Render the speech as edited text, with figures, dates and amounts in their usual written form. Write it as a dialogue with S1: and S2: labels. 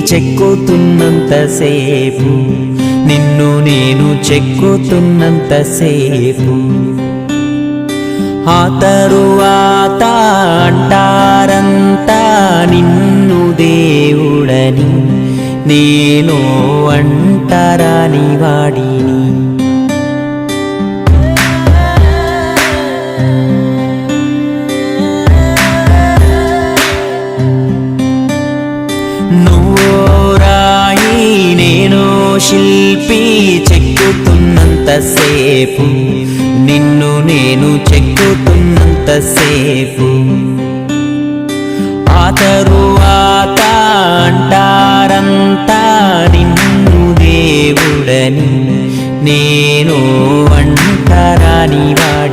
S1: చెక్కుతున్నంతసేపు, నిన్ను నేను చెక్కుతున్నంతసేపు, ఆ తరువాత అంటారంతా నిన్ను దేవుడని, నేను అంటరాని వాడిని. నువ్వో రాయి నేను శిల్పి, చెక్కుతున్నంతసేపు, నిన్ను నేను చెక్కుతున్నంతసేపు, ఆ తరువాత అంటారంతా నిన్ను దేవుడని, నేను అంటరాని వాడిని.